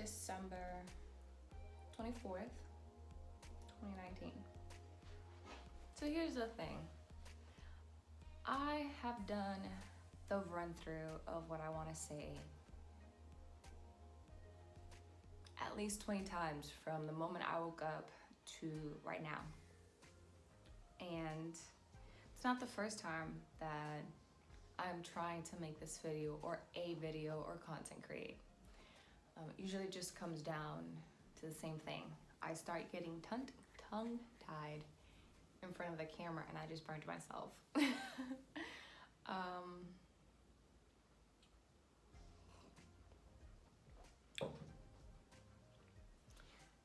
December 24th, 2019. So here's the thing. I have done the run through of what I want to say at least 20 times from the moment I woke up to right now. And it's not the first time that I'm trying to make this video or a video or content create. It usually just comes down to the same thing. I start getting tongue-tied in front of the camera and I just burned myself.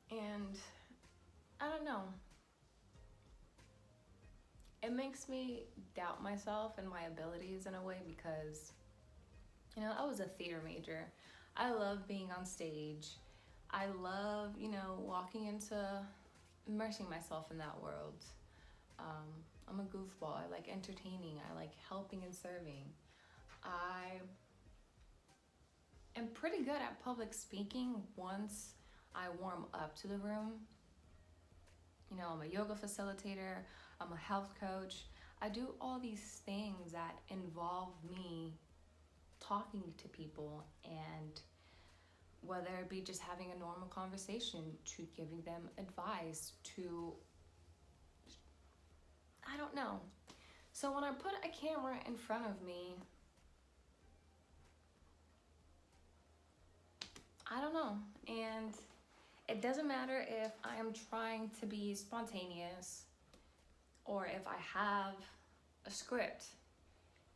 And I don't know. It makes me doubt myself and my abilities in a way because, I was a theater major. I love being on stage. I love, walking into immersing myself in that world. I'm a goofball. I like entertaining. I like helping and serving. I am pretty good at public speaking once I warm up to the room. I'm a yoga facilitator. I'm a health coach. I do all these things that involve me talking to people, and whether it be just having a normal conversation to giving them advice to, I don't know. So when I put a camera in front of me, I don't know. And it doesn't matter if I am trying to be spontaneous or if I have a script.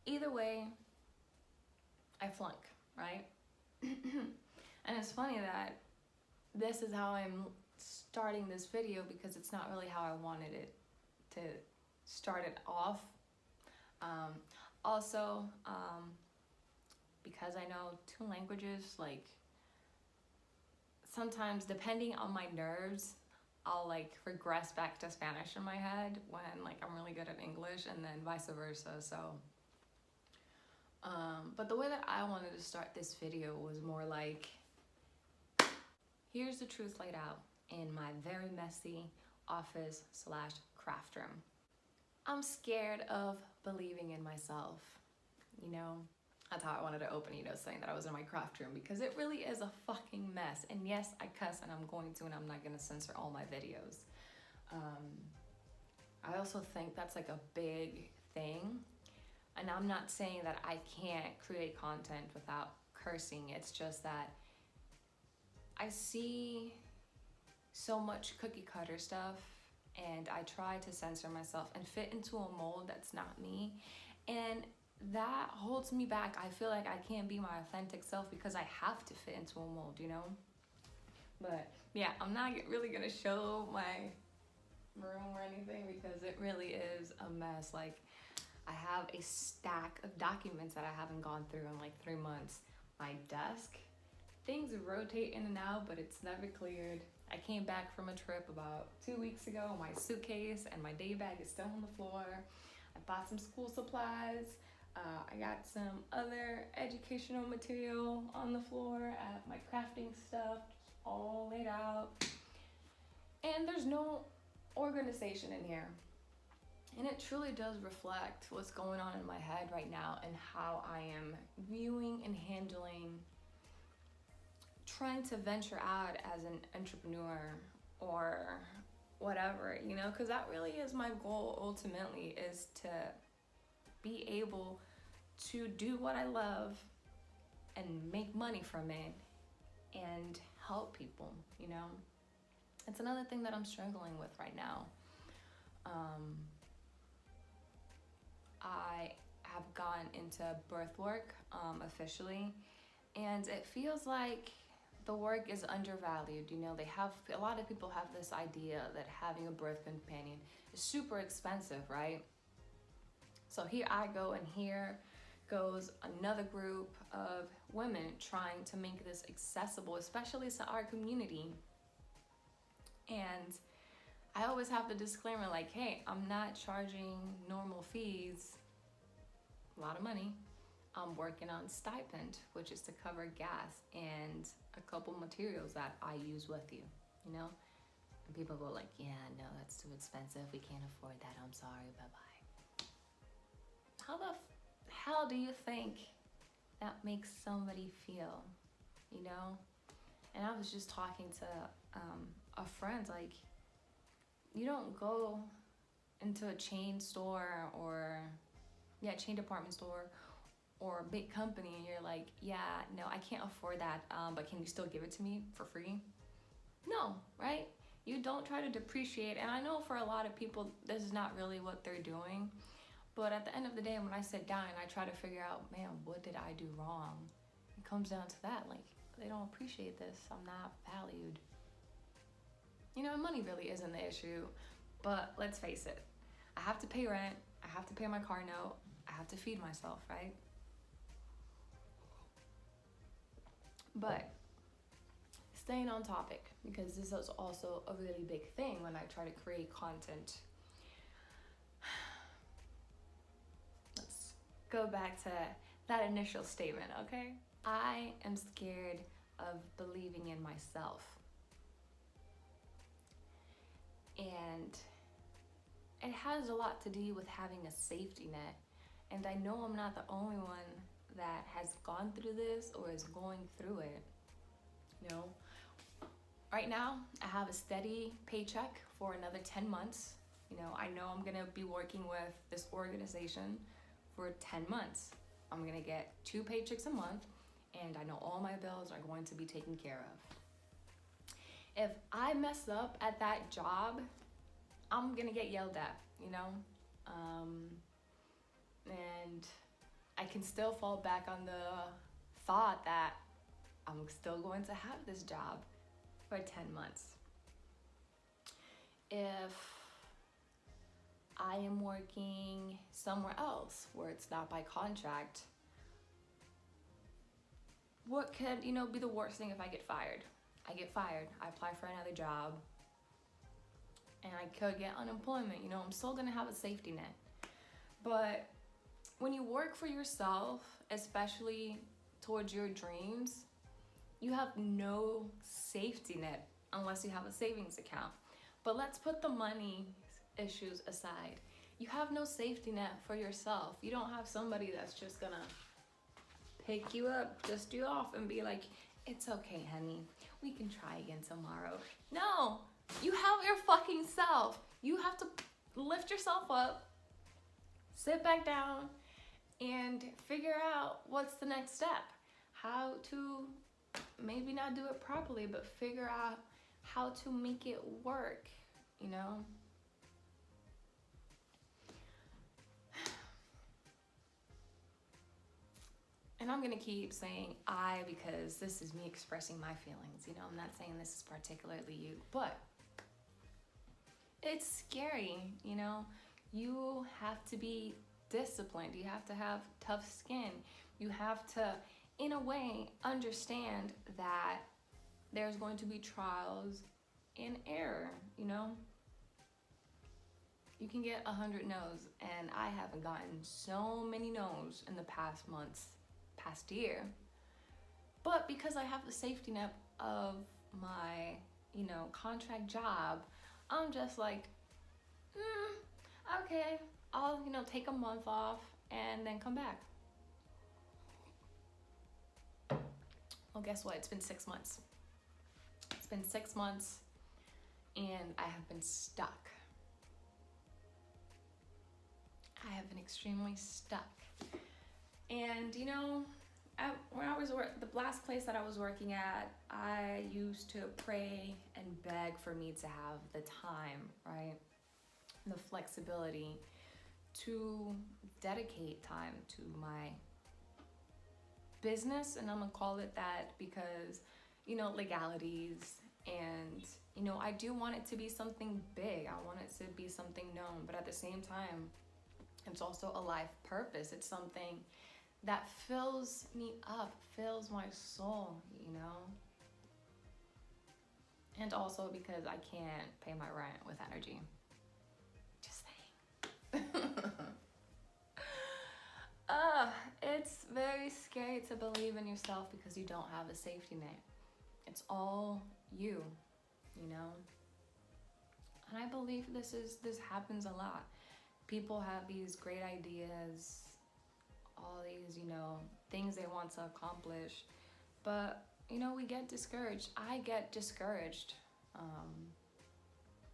Either way, I flunk, right? And it's funny that this is how I'm starting this video because it's not really how I wanted it to start it off. Also, because I know 2 languages, sometimes depending on my nerves, I'll regress back to Spanish in my head when I'm really good at English, and then vice versa. So, but the way that I wanted to start this video was more here's the truth laid out in my very messy office/craft room. I'm scared of believing in myself. That's how I wanted to open, saying that I was in my craft room, because it really is a fucking mess. And yes, I cuss, and I'm going to, and I'm not going to censor all my videos. I also think that's a big thing. And I'm not saying that I can't create content without cursing. It's just that I see so much cookie cutter stuff, and I try to censor myself and fit into a mold that's not me. And that holds me back. I feel like I can't be my authentic self because I have to fit into a mold, But yeah, I'm not really gonna show my room or anything because it really is a mess. I have a stack of documents that I haven't gone through in 3 months. My desk, things rotate in and out, but it's never cleared. I came back from a trip about 2 weeks ago. My suitcase and my day bag is still on the floor. I bought some school supplies. I got some other educational material on the floor. I have my crafting stuff all laid out. And there's no organization in here. And it truly does reflect what's going on in my head right now and how I am viewing and handling trying to venture out as an entrepreneur or whatever, because that really is my goal ultimately, is to be able to do what I love and make money from it and help people, It's another thing that I'm struggling with right now. I have gone into birth work officially, and it feels like the work is undervalued. A lot of people have this idea that having a birth companion is super expensive, right? So here I go, and here goes another group of women trying to make this accessible, especially to our community. And I always have the disclaimer hey, I'm not charging normal fees, a lot of money. I'm working on stipend, which is to cover gas and a couple materials that I use with you, you know? And people go like, yeah, no, that's too expensive. We can't afford that. I'm sorry. Bye-bye. How the hell do you think that makes somebody feel, you know? And I was just talking to a friend, like, you don't go into a chain store or, chain department store or a big company and you're like, yeah, no, I can't afford that, but can you still give it to me for free? No, right? You don't try to depreciate. And I know for a lot of people, this is not really what they're doing. But at the end of the day, when I sit down and I try to figure out, man, what did I do wrong? It comes down to that. Like, they don't appreciate this. I'm not valued. You know, money really isn't the issue. But let's face it. I have to pay rent. I have to pay my car note. I have to feed myself, right? But staying on topic, because this is also a really big thing when I try to create content. Let's go back to that initial statement, okay? I am scared of believing in myself. And it has a lot to do with having a safety net. And I know I'm not the only one that has gone through this or is going through it. You know, right now I have a steady paycheck for another 10 months. You know I'm gonna be working with this organization for 10 months. I'm gonna get 2 paychecks a month, and I know all my bills are going to be taken care of. If I mess up at that job, I'm gonna get yelled at, and I can still fall back on the thought that I'm still going to have this job for 10 months. If I am working somewhere else where it's not by contract, what could, be the worst thing if I get fired? I get fired, I apply for another job, and I could get unemployment. I'm still gonna have a safety net. But when you work for yourself, especially towards your dreams, you have no safety net unless you have a savings account. But let's put the money issues aside. You have no safety net for yourself. You don't have somebody that's just gonna pick you up, dust you off, and be like, it's okay, honey, we can try again tomorrow. No, you have your fucking self. You have to lift yourself up, sit back down, and figure out what's the next step. How to maybe not do it properly, but figure out how to make it work, And I'm gonna keep saying I because this is me expressing my feelings, I'm not saying this is particularly you, but it's scary, You have to be disciplined. You have to have tough skin. You have to, in a way, understand that there's going to be trials and error, You can get 100 no's, and I haven't gotten so many no's in the past year. But because I have the safety net of my, contract job, I'm just like, okay, I'll, take a month off and then come back. Well, guess what? It's been 6 months. It's been 6 months, and I have been stuck. I have been extremely stuck. And, when I was the last place that I was working at, I used to pray and beg for me to have the time, right? The flexibility to dedicate time to my business, and I'm gonna call it that because, legalities, and, I do want it to be something big. I want it to be something known, but at the same time, it's also a life purpose. It's something that fills me up, fills my soul, And also because I can't pay my rent with energy. Just saying. It's very afraid to believe in yourself because you don't have a safety net. It's all you, you know? And I believe this happens a lot. People have these great ideas, all these, things they want to accomplish, but we get discouraged. I get discouraged,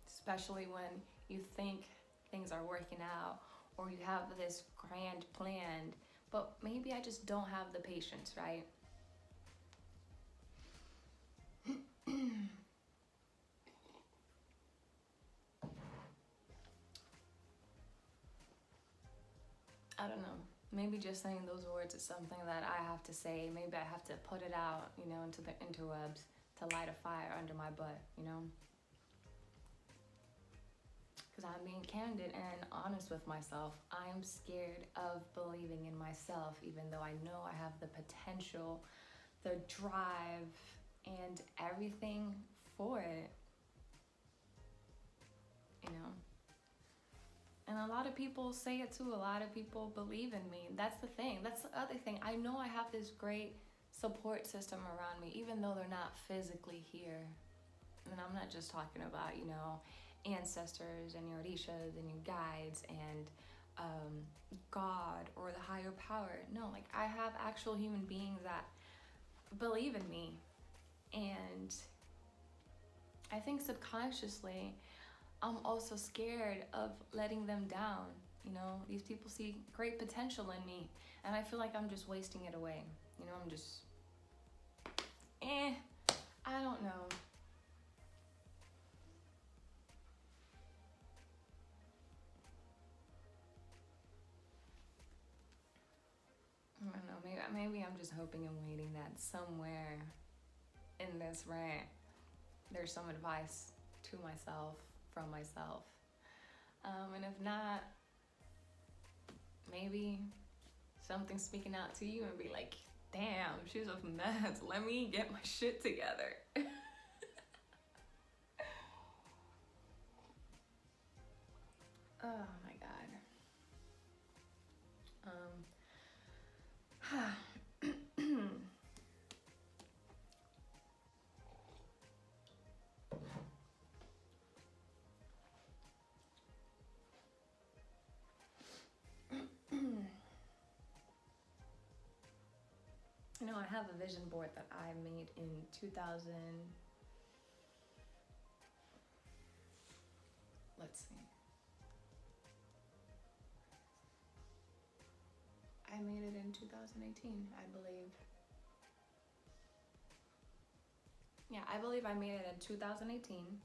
especially when you think things are working out or you have this grand plan, but maybe I just don't have the patience, right? I don't know. Maybe just saying those words is something that I have to say. Maybe I have to put it out, into the interwebs to light a fire under my butt, Because I'm being candid and honest with myself. I'm scared of believing in myself, even though I know I have the potential, the drive, and everything for it, And a lot of people say it too. A lot of people believe in me. That's the thing. That's the other thing. I know I have this great support system around me, even though they're not physically here. And I'm not just talking about, ancestors and your orishas and your guides and God or the higher power. No, I have actual human beings that believe in me. And I think subconsciously, I'm also scared of letting them down. These people see great potential in me, and I feel like I'm just wasting it away. I'm just, I don't know. I don't know, maybe I'm just hoping and waiting that somewhere in this rant, there's some advice to myself, from myself. And if not, maybe something speaking out to you and be like, damn, she's off meds. Let me get my shit together. Oh my God. I have a vision board that I made in 2000. Let's see. I made it in 2018, I believe. Yeah, I believe I made it in 2018.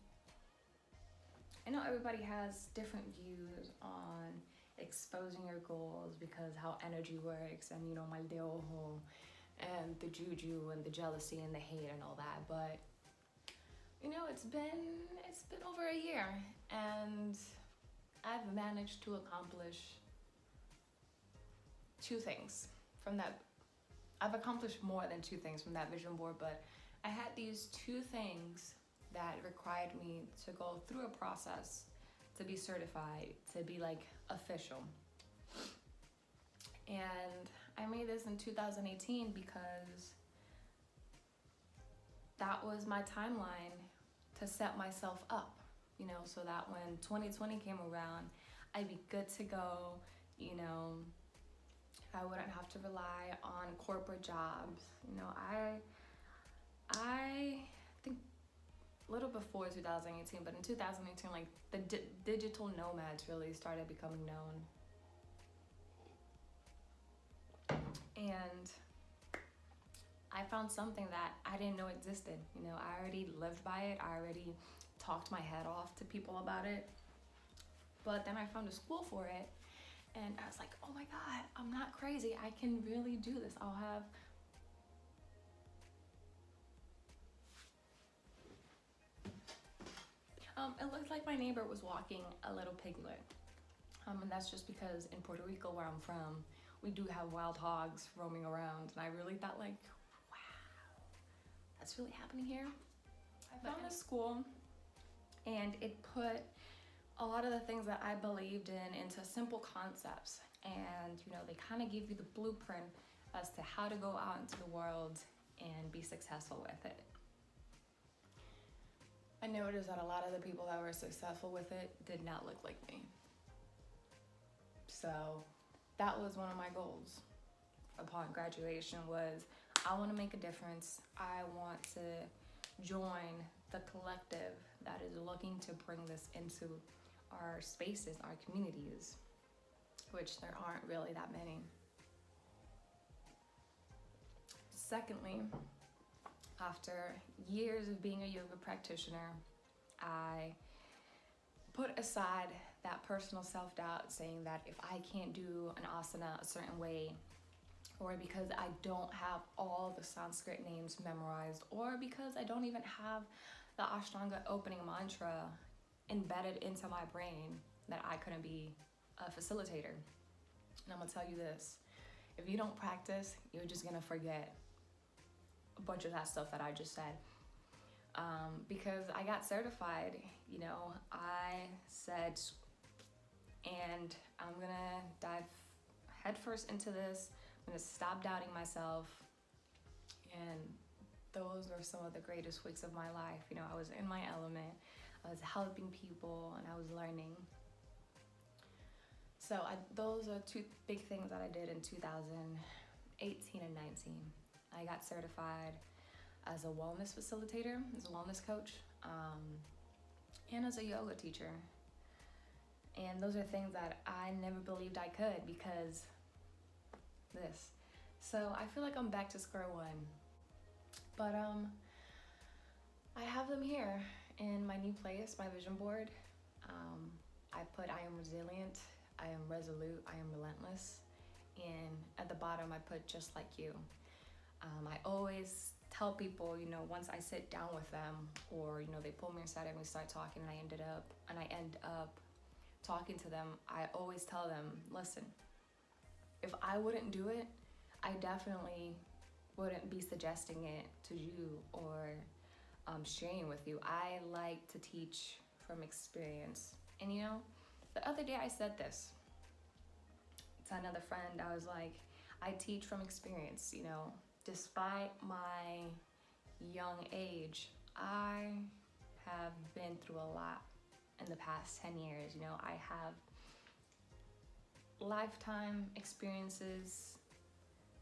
I know everybody has different views on exposing your goals because how energy works and, Maldeojo and the juju and the jealousy and the hate and all that. But, it's been over a year and I've managed to accomplish two things from that. I've accomplished more than two things from that vision board, but I had these two things that required me to go through a process to be certified, to be official. And I made this in 2018 because that was my timeline to set myself up, so that when 2020 came around, I'd be good to go, I wouldn't have to rely on corporate jobs. I think a little before 2018, but in 2018, the digital nomads really started becoming known. And I found something that I didn't know existed. I already lived by it. I already talked my head off to people about it. But then I found a school for it. And I was like, oh my God, I'm not crazy. I can really do this. I'll have... it looked like my neighbor was walking a little piglet. And that's just because in Puerto Rico, where I'm from, we do have wild hogs roaming around. And I really thought wow, that's really happening here. I found this school and it put a lot of the things that I believed in into simple concepts. And, they kind of give you the blueprint as to how to go out into the world and be successful with it. I noticed that a lot of the people that were successful with it did not look like me. So that was one of my goals upon graduation, was I want to make a difference. I want to join the collective that is looking to bring this into our spaces, our communities, which there aren't really that many. Secondly, after years of being a yoga practitioner, I put aside that personal self-doubt, saying that if I can't do an asana a certain way, or because I don't have all the Sanskrit names memorized, or because I don't even have the Ashtanga opening mantra embedded into my brain, that I couldn't be a facilitator. And I'm gonna tell you this, if you don't practice, you're just gonna forget a bunch of that stuff that I just said. Because I got certified, I said, and I'm gonna dive headfirst into this. I'm gonna stop doubting myself. And those were some of the greatest weeks of my life. I was in my element, I was helping people, and I was learning. So those are two big things that I did in 2018 and 19. I got certified as a wellness facilitator, as a wellness coach, and as a yoga teacher. And those are things that I never believed I could because this. So I feel like I'm back to square one. But I have them here in my new place, my vision board. I put I am resilient, I am resolute, I am relentless. And at the bottom I put just like you. I always tell people, once I sit down with them, or they pull me aside and we start talking, and I end up talking to them, I always tell them, listen, if I wouldn't do it, I definitely wouldn't be suggesting it to you or sharing with you. I like to teach from experience. And the other day I said this to another friend. I was like, I teach from experience. Despite my young age, I have been through a lot in the past 10 years. I have lifetime experiences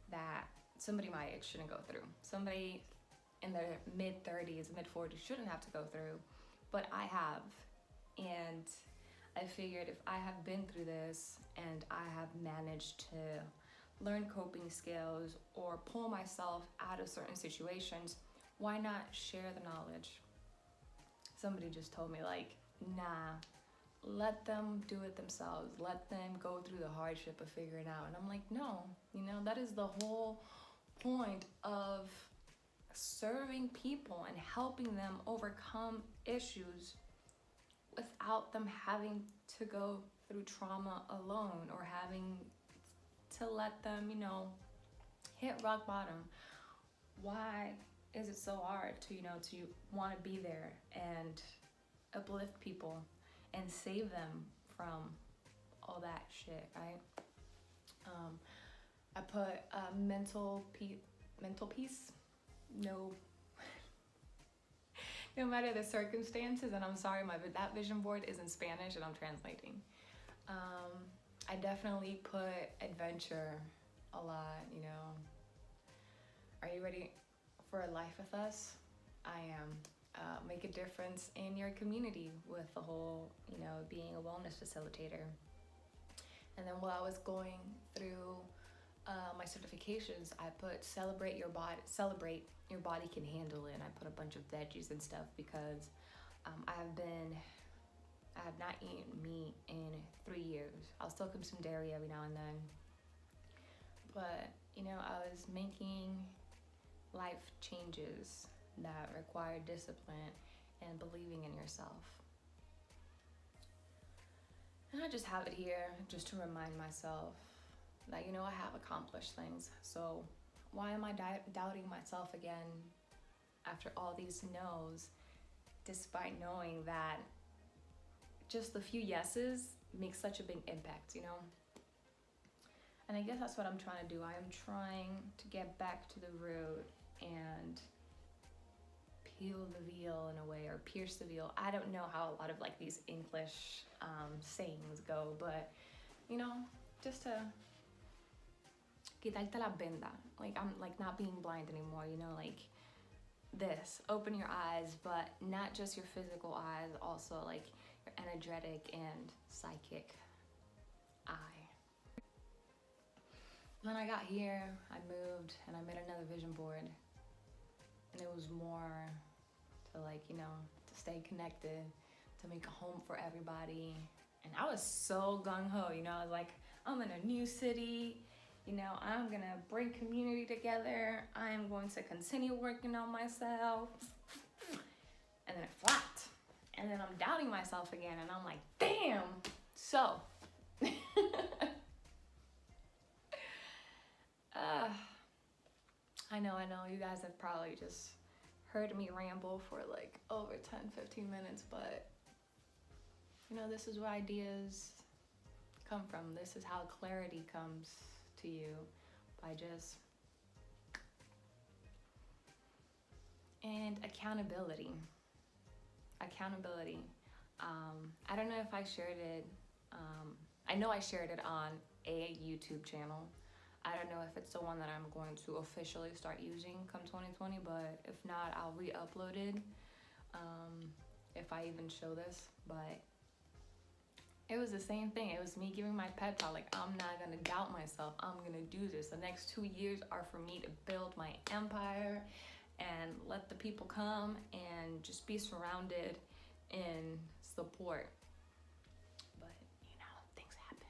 that somebody my age shouldn't go through. Somebody in their mid-30s, mid-40s shouldn't have to go through, but I have. And I figured if I have been through this and I have managed to learn coping skills or pull myself out of certain situations, why not share the knowledge? Somebody just told me, nah, let them do it themselves. Let them go through the hardship of figuring it out. And I'm like, no, that is the whole point of serving people and helping them overcome issues without them having to go through trauma alone, or having to let them, hit rock bottom. Why is it so hard to want to be there and uplift people and save them from all that shit, right? I put mental peace. No matter the circumstances, and I'm sorry, that vision board is in Spanish and I'm translating. I definitely put adventure a lot, Are you ready for a life with us? I am. Make a difference in your community with the whole, being a wellness facilitator. And then while I was going through my certifications, I put celebrate your body can handle it. And I put a bunch of veggies and stuff because I have not eaten meat in 3 years. I'll still consume dairy every now and then. But, I was making life changes that require discipline and believing in yourself. And I just have it here just to remind myself that, I have accomplished things. So why am I doubting myself again after all these no's, despite knowing that just a few yeses make such a big impact, And I guess that's what I'm trying to do. I am trying to get back to the root and peel the veil in a way, or pierce the veil. I don't know how a lot of like these English sayings go, but you know, just to quitarte la venda. Like, I'm like not being blind anymore, you know, like this, open your eyes, but not just your physical eyes, also like your energetic and psychic eye. When I got here, I moved and I made another vision board, and it was more to like, you know, to stay connected, to make a home for everybody. And I was so gung-ho, you know, I was like, I'm in a new city, you know, I'm gonna bring community together, I am going to continue working on myself. And then it flopped. And then I'm doubting myself again, and I'm like, damn. So, I know, you guys have probably just heard me ramble for like over 10-15 minutes, but you know, this is where ideas come from. This is how clarity comes to you, by just... And accountability. I don't know if I shared it. I know I shared it on a YouTube channel. I don't know if it's the one that I'm going to officially start using come 2020, but if not, I'll re-upload it if I even show this. But it was the same thing. It was me giving my pep talk, like, I'm not gonna doubt myself. I'm gonna do this. The next 2 years are for me to build my empire and let the people come and just be surrounded in support. But you know, things happen.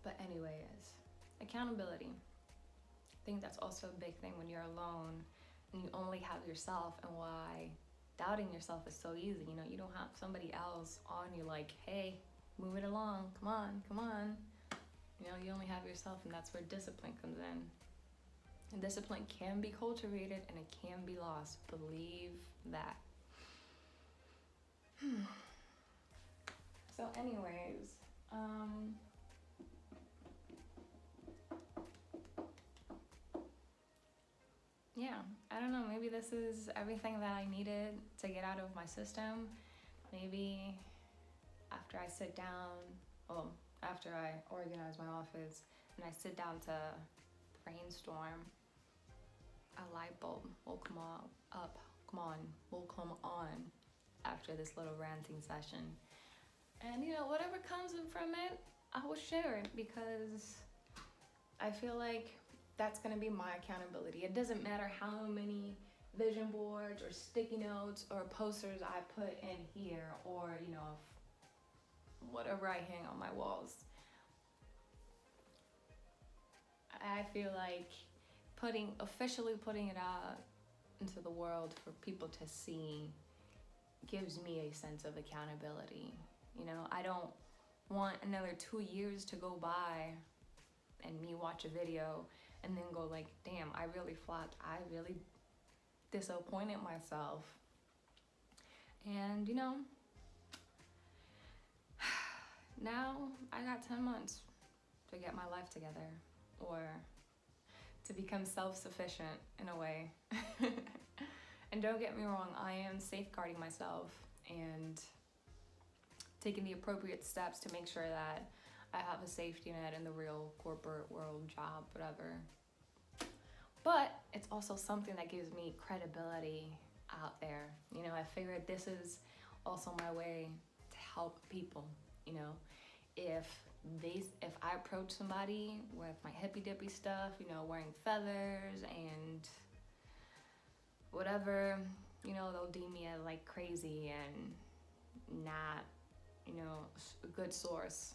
But anyways, accountability. I think that's also a big thing when you're alone and you only have yourself, and why doubting yourself is so easy. You know, you don't have somebody else on you like, hey, move it along, come on. You know, you only have yourself, and that's where discipline comes in. And discipline can be cultivated and it can be lost. Believe that. So anyways, yeah, I don't know, maybe this is everything that I needed to get out of my system. Maybe after I sit down, well, after I organize my office and I sit down to brainstorm, a light bulb will come on after this little ranting session. And you know, whatever comes in from it, I will share it, because I feel like that's gonna be my accountability. It doesn't matter how many vision boards or sticky notes or posters I put in here, or you know, whatever I hang on my walls. I feel like officially putting it out into the world for people to see gives me a sense of accountability. You know, I don't want another 2 years to go by and me watch a video and then go like, damn, I really flopped. I really disappointed myself. And you know, now I got 10 months to get my life together, or to become self-sufficient in a way. And don't get me wrong, I am safeguarding myself and taking the appropriate steps to make sure that I have a safety net in the real corporate world, job, whatever. But it's also something that gives me credibility out there. You know, I figured this is also my way to help people. You know, if I approach somebody with my hippy dippy stuff, you know, wearing feathers and whatever, you know, they'll deem me as like crazy and not, you know, a good source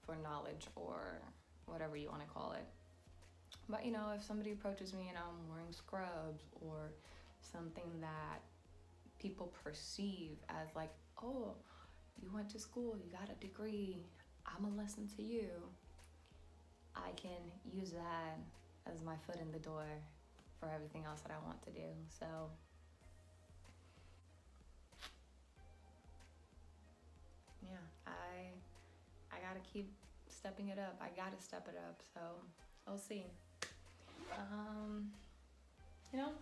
for knowledge, or whatever you want to call it. But you know, if somebody approaches me and I'm wearing scrubs, or something that people perceive as like, oh, you went to school, you got a degree, I'm gonna listen to you, I can use that as my foot in the door for everything else that I want to do. So yeah, I gotta keep stepping it up. I gotta step it up, so we'll see.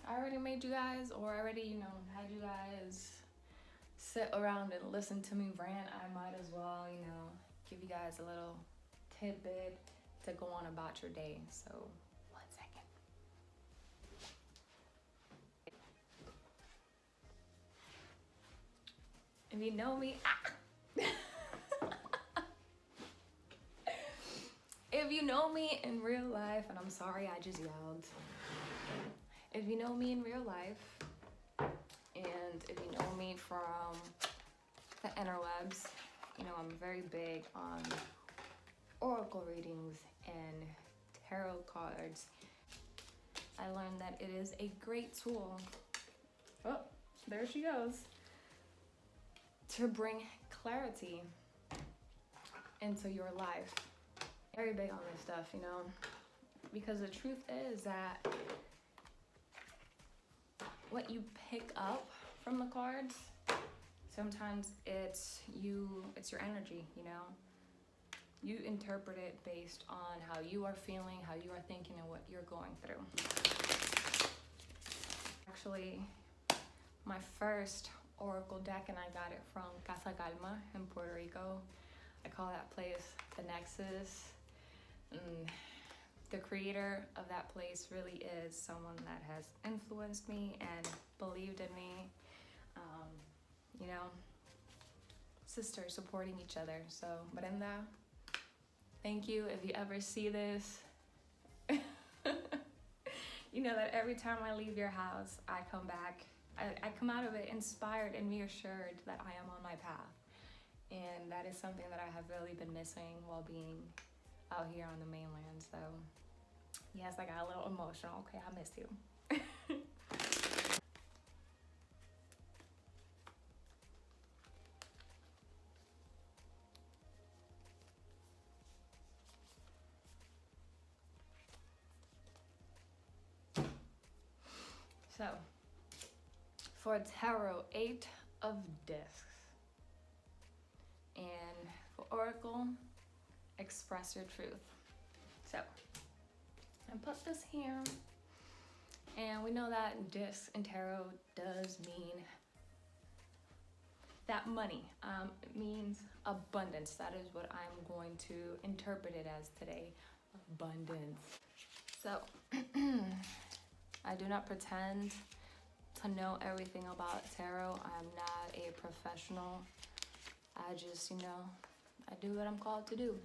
I already made you guys, or already, had you guys sit around and listen to me rant. I might as well, give you guys a little tidbit to go on about your day. So, 1 second. If you know me, if you know me in real life, and I'm sorry I just yelled. If you know me in real life, and if you know me from the interwebs, I'm very big on oracle readings and tarot cards. I learned that it is a great tool. Oh, there she goes. To bring clarity into your life. Very big on this stuff, because the truth is that what you pick up from the cards, sometimes it's your energy, You interpret it based on how you are feeling, how you are thinking, and what you're going through. Actually, my first oracle deck, and I got it from Casa Calma in Puerto Rico. I call that place the Nexus. And the creator of that place really is someone that has influenced me and believed in me. Sisters supporting each other. So, Brenda, thank you. If you ever see this, you know that every time I leave your house, I come back. I come out of it inspired and reassured that I am on my path. And that is something that I have really been missing while being out here on the mainland. So, yes, I got a little emotional. Okay, I miss you. So, for tarot, 8 of discs. And for oracle, express your truth. So, I put this here. And we know that discs in tarot does mean that money. It means abundance. That is what I'm going to interpret it as today. Abundance. So, I do not pretend to know everything about tarot. I'm not a professional. I just, I do what I'm called to do.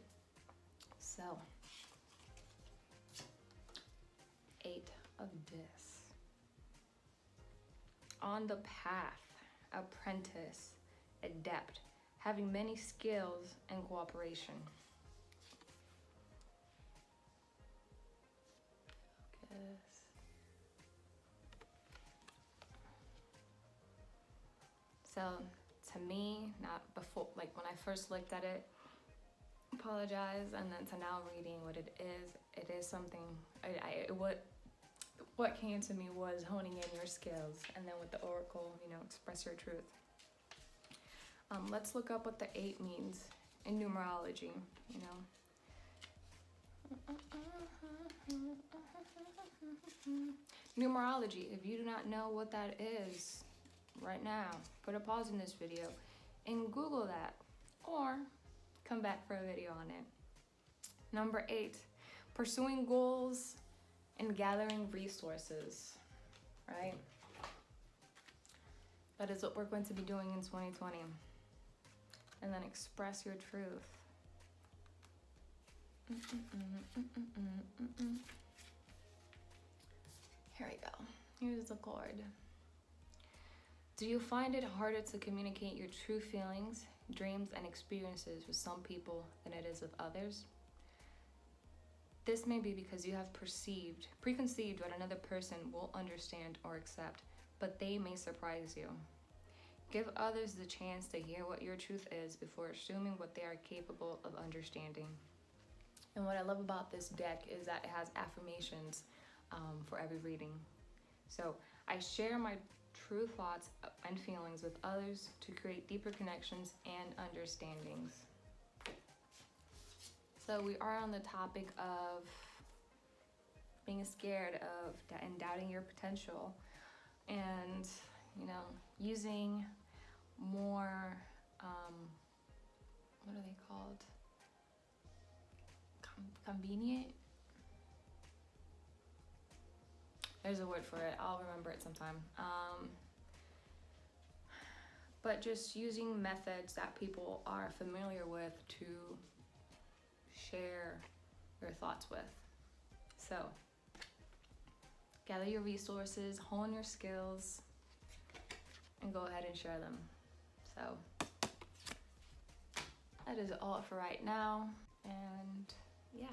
So, 8 of discs. On the path, apprentice, adept, having many skills and cooperation. Focus. So, to me, not before, like when I first looked at it, apologize, and then to now reading what it is something, what came to me was honing in your skills, and then with the oracle, express your truth. Let's look up what the 8 means in numerology, Numerology, if you do not know what that is, right now, put a pause in this video and Google that, or come back for a video on it. Number 8, pursuing goals and gathering resources, right? That is what we're going to be doing in 2020. And then express your truth. Here we go. Here's the chord. Do you find it harder to communicate your true feelings, dreams, and experiences with some people than it is with others? This may be because you have preconceived what another person will understand or accept, but they may surprise you. Give others the chance to hear what your truth is before assuming what they are capable of understanding. And what I love about this deck is that it has affirmations for every reading. So I share my true thoughts and feelings with others to create deeper connections and understandings. So we are on the topic of being scared of and doubting your potential, and using more what are they called? Convenient. There's a word for it. I'll remember it sometime. But just using methods that people are familiar with to share your thoughts with. So, gather your resources, hone your skills, and go ahead and share them. So, that is all for right now. And yeah.